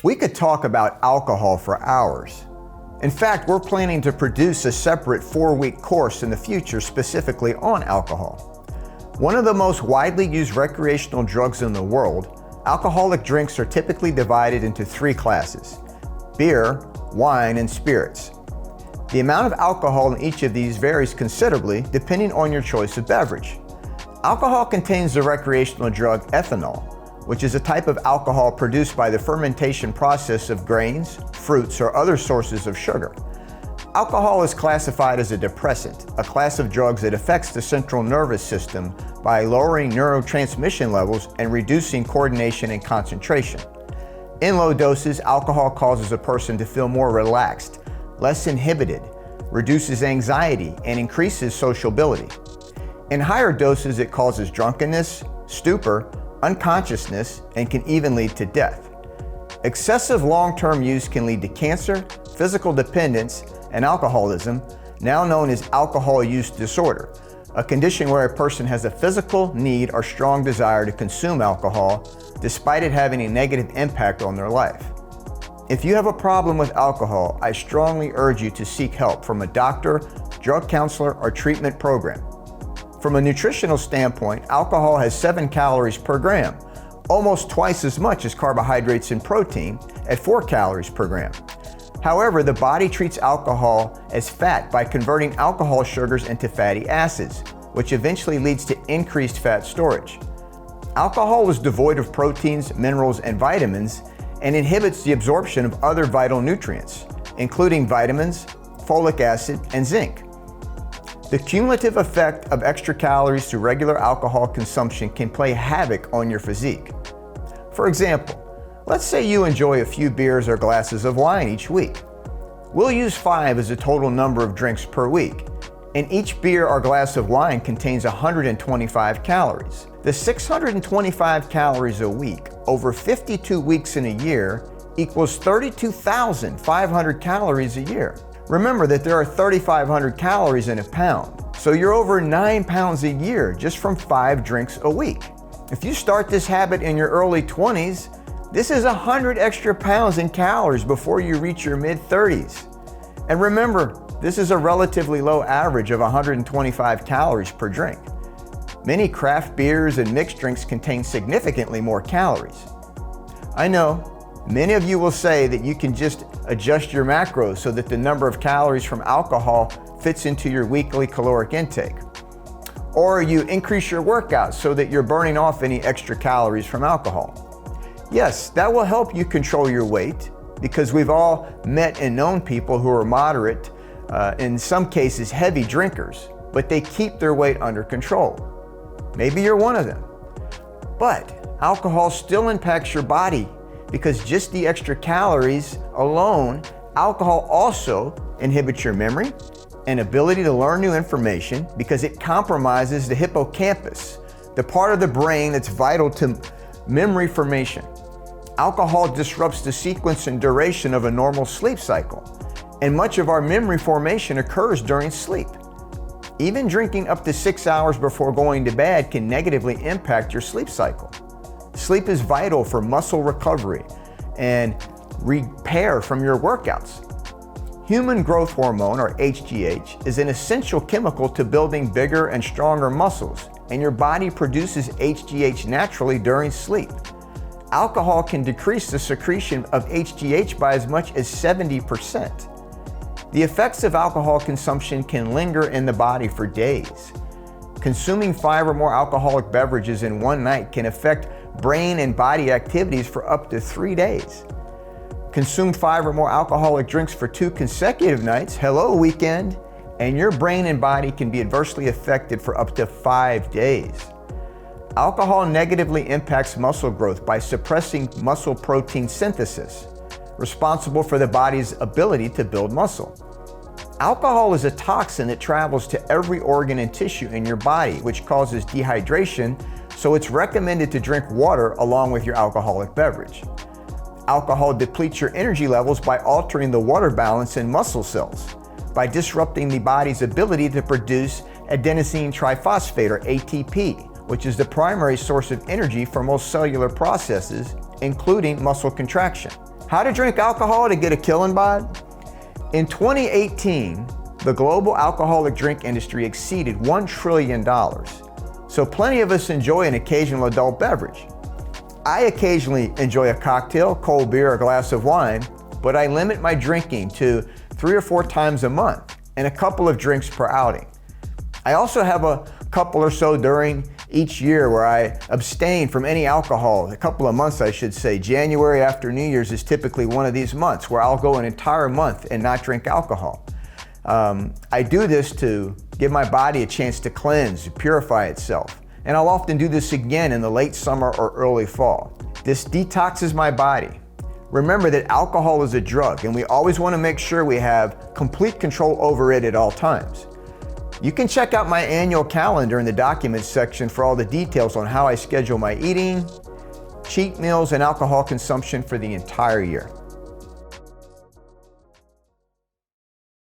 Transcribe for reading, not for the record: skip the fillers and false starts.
We could talk about alcohol for hours. In fact, we're planning to produce a separate 4-week course in the future specifically on alcohol. One of the most widely used recreational drugs in the world, alcoholic drinks are typically divided into 3 classes: beer, wine, and spirits. The amount of alcohol in each of these varies considerably depending on your choice of beverage. Alcohol contains the recreational drug ethanol, which is a type of alcohol produced by the fermentation process of grains, fruits, or other sources of sugar. Alcohol is classified as a depressant, a class of drugs that affects the central nervous system by lowering neurotransmission levels and reducing coordination and concentration. In low doses, alcohol causes a person to feel more relaxed, less inhibited, reduces anxiety, and increases sociability. In higher doses, it causes drunkenness, stupor, unconsciousness, and can even lead to death. Excessive long-term use can lead to cancer, physical dependence, and alcoholism, now known as alcohol use disorder, a condition where a person has a physical need or strong desire to consume alcohol despite it having a negative impact on their life. If you have a problem with alcohol, I strongly urge you to seek help from a doctor, drug counselor, or treatment program. From a nutritional standpoint, alcohol has 7 calories per gram, almost twice as much as carbohydrates and protein at 4 calories per gram. However, the body treats alcohol as fat by converting alcohol sugars into fatty acids, which eventually leads to increased fat storage. Alcohol is devoid of proteins, minerals, and vitamins, and inhibits the absorption of other vital nutrients, including vitamins, folic acid, and zinc. The cumulative effect of extra calories through regular alcohol consumption can play havoc on your physique. For example, let's say you enjoy a few beers or glasses of wine each week. We'll use 5 as the total number of drinks per week, and each beer or glass of wine contains 125 calories. The 625 calories a week over 52 weeks in a year equals 32,500 calories a year. Remember that there are 3,500 calories in a pound, so you're over 9 pounds a year just from 5 drinks a week. If you start this habit in your early 20s, this is 100 extra pounds in calories before you reach your mid-30s. And remember, this is a relatively low average of 125 calories per drink. Many craft beers and mixed drinks contain significantly more calories. I know, many of you will say that you can just adjust your macros so that the number of calories from alcohol fits into your weekly caloric intake. Or you increase your workouts so that you're burning off any extra calories from alcohol. Yes, that will help you control your weight because we've all met and known people who are moderate, in some cases heavy drinkers, but they keep their weight under control. Maybe you're one of them. But alcohol still impacts your body because just the extra calories alone, alcohol also inhibits your memory and ability to learn new information because it compromises the hippocampus, the part of the brain that's vital to memory formation. Alcohol disrupts the sequence and duration of a normal sleep cycle, and much of our memory formation occurs during sleep. Even drinking up to 6 hours before going to bed can negatively impact your sleep cycle. Sleep is vital for muscle recovery and repair from your workouts. Human growth hormone, or HGH, is an essential chemical to building bigger and stronger muscles, and your body produces HGH naturally during sleep. Alcohol can decrease the secretion of HGH by as much as 70%. The effects of alcohol consumption can linger in the body for days. Consuming 5 or more alcoholic beverages in one night can affect brain and body activities for up to 3 days. Consume 5 or more alcoholic drinks for 2 consecutive nights, hello weekend, and your brain and body can be adversely affected for up to 5 days. Alcohol negatively impacts muscle growth by suppressing muscle protein synthesis, responsible for the body's ability to build muscle. Alcohol is a toxin that travels to every organ and tissue in your body, which causes dehydration, so it's recommended to drink water along with your alcoholic beverage. Alcohol depletes your energy levels by altering the water balance in muscle cells, by disrupting the body's ability to produce adenosine triphosphate, or ATP, which is the primary source of energy for most cellular processes, including muscle contraction. How to drink alcohol to get a killing bod? In 2018, the global alcoholic drink industry exceeded $1 trillion. So plenty of us enjoy an occasional adult beverage. I occasionally enjoy a cocktail, cold beer, or a glass of wine, but I limit my drinking to 3 or 4 times a month and a couple of drinks per outing. I also have a couple or so during each year where I abstain from any alcohol. A couple of months, I should say. January after New Year's is typically one of these months where I'll go an entire month and not drink alcohol. I do this to give my body a chance to cleanse, purify itself. And I'll often do this again in the late summer or early fall. This detoxes my body. Remember that alcohol is a drug, and we always want to make sure we have complete control over it at all times. You can check out my annual calendar in the documents section for all the details on how I schedule my eating, cheat meals, and alcohol consumption for the entire year.